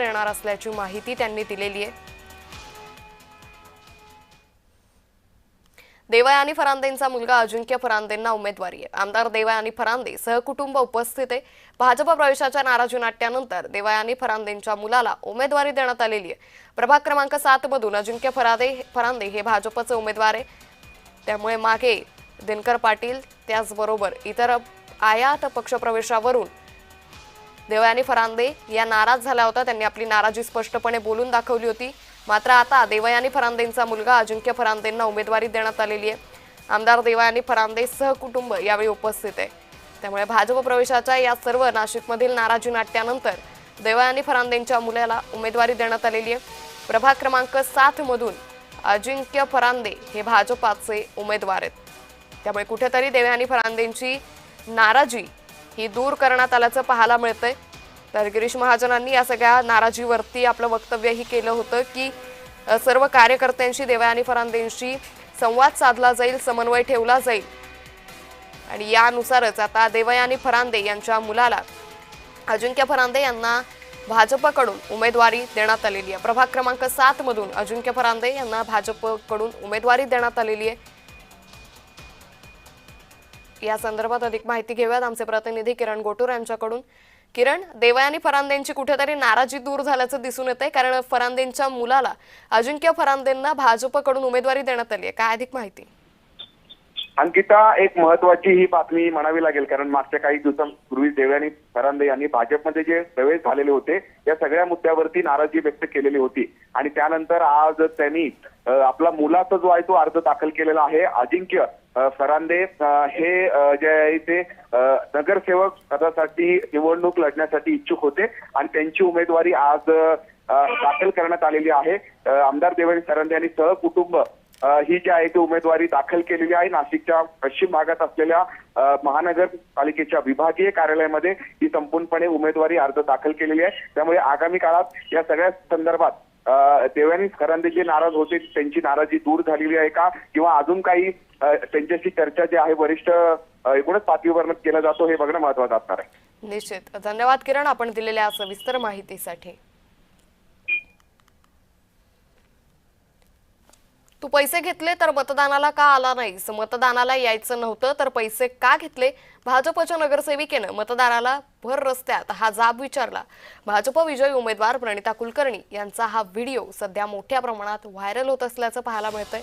येणार असल्याची माहिती त्यांनी दिलेली आहे। देवयानी फरांदेंचा मुलगा अजिंक्य फरांदेंना उमेदवारी आहे। आमदार देवयानी फरांदे सहकुटुंब उपस्थित आहे। भाजप प्रवेशाच्या नाराजी नाट्यानंतर देवयानी फरांदेंच्या मुलाला उमेदवारी देण्यात आलेली आहे। प्रभाग क्रमांक 7 मधून अजिंक्य फरांदे हे भाजपचे उमेदवार आहे। त्यामुळे मागे दिनकर पाटील त्याचबरोबर इतर आयात पक्षप्रवेशावरून देवयानी फरांदे या नाराज झाल्या होत्या। त्यांनी आपली नाराजी स्पष्टपणे बोलून दाखवली होती। मात्र आता देवयानी फरांदेंचा मुलगा अजिंक्य फरांदेंना उमेदवारी देण्यात आलेली आहे। आमदार देवयानी फरांदे सहकुटुंब यावेळी उपस्थित आहे। त्यामुळे भाजप प्रवेशाच्या या सर्व नाशिकमधील नाराजी नाट्यानंतर देवयानी फरांदेंच्या मुलाला उमेदवारी देण्यात आलेली आहे। प्रभाग क्रमांक 7 मधून अजिंक्य फरांदे हे भाजपाचे उमेदवार आहेत। त्यामुळे कुठेतरी देवयानी फरांदेंची नाराजी ही दूर करण्यात आल्याचं पाहायला मिळतंय। तर गिरीश महाजनांनी या सगळ्या नाराजीवरती आपलं वक्तव्यही केलं होतं की सर्व कार्यकर्त्यांशी देवयानी फरांदेंशी संवाद साधला जाईल, समन्वय ठेवला जाईल आणि यानुसारच आता देवयानी फरांदे यांच्या मुलाला अजिंक्य फरांदे यांना भाजपकडून उमेदवारी देण्यात आलेली आहे। प्रभाग क्रमांक 7 मधून अजिंक्य फरांदे यांना भाजपकडून उमेदवारी देण्यात आलेली आहे। या संदर्भात अधिक माहिती घेऊयात आमचे प्रतिनिधी किरण गोटूर यांच्याकडून। किरण, देवयानी फरांदेंची कुठेतरी नाराजी दूर झाल्याचं दिसून येतंय, कारण फरांदेंच्या मुलाला अजिंक्य फरांदेंना भाजपकडून उमेदवारी देण्यात आली आहे। काय अधिक माहिती? अंकिता, एक महत्वाची ही बातमी म्हणावी लागेल, कारण मागच्या काही दिवसांपूर्वी देवयानी फरांदे यांनी भाजपमध्ये जे प्रवेश झालेले होते या सगळ्या मुद्द्यावरती नाराजी व्यक्त केलेली होती आणि त्यानंतर आज त्यांनी आपला मुलाचा जो आहे तो अर्ज दाखल केलेला आहे। अजिंक्य फरांदे हे जे आहे ते नगरसेवक पदासाठी निवडणूक लढण्यासाठी इच्छुक होते आणि त्यांची उमेदवारी आज दाखल करण्यात आलेली आहे। आमदार देवयानी फरांदे यांनी सहकुटुंब ही जी आहे ती उमेदवारी दाखल केलेली आहे। नाशिकच्या पश्चिम भागात असलेल्या महानगरपालिकेच्या विभागीय कार्यालयामध्ये ही संपूर्णपणे उमेदवारी अर्ज दाखल केलेली आहे। त्यामुळे आगामी काळात या सगळ्या संदर्भात देवयानी फरांदे जे नाराज होते त्यांची नाराजी दूर झालेली आहे का, किंवा अजून काही त्यांच्याशी चर्चा जी आहे वरिष्ठ एकूणच पातळीवर केला जातो हे बघणं महत्त्वाचं असणार आहे। निश्चित। धन्यवाद किरण, आपण दिलेल्या सविस्तर माहितीसाठी। तू पैसे घेतले तर मतदानाला का आला नाहीस? मतदानाला यायचं नव्हतं तर पैसे का घेतले? भाजपच्या नगरसेविकेनं मतदाराला भर रस्त्यात हा जाब विचारला। भाजप विजयी उमेदवार प्रणिता कुलकर्णी यांचा हा व्हिडिओ सध्या मोठ्या प्रमाणात व्हायरल होत असल्याचं पाहायला मिळतंय।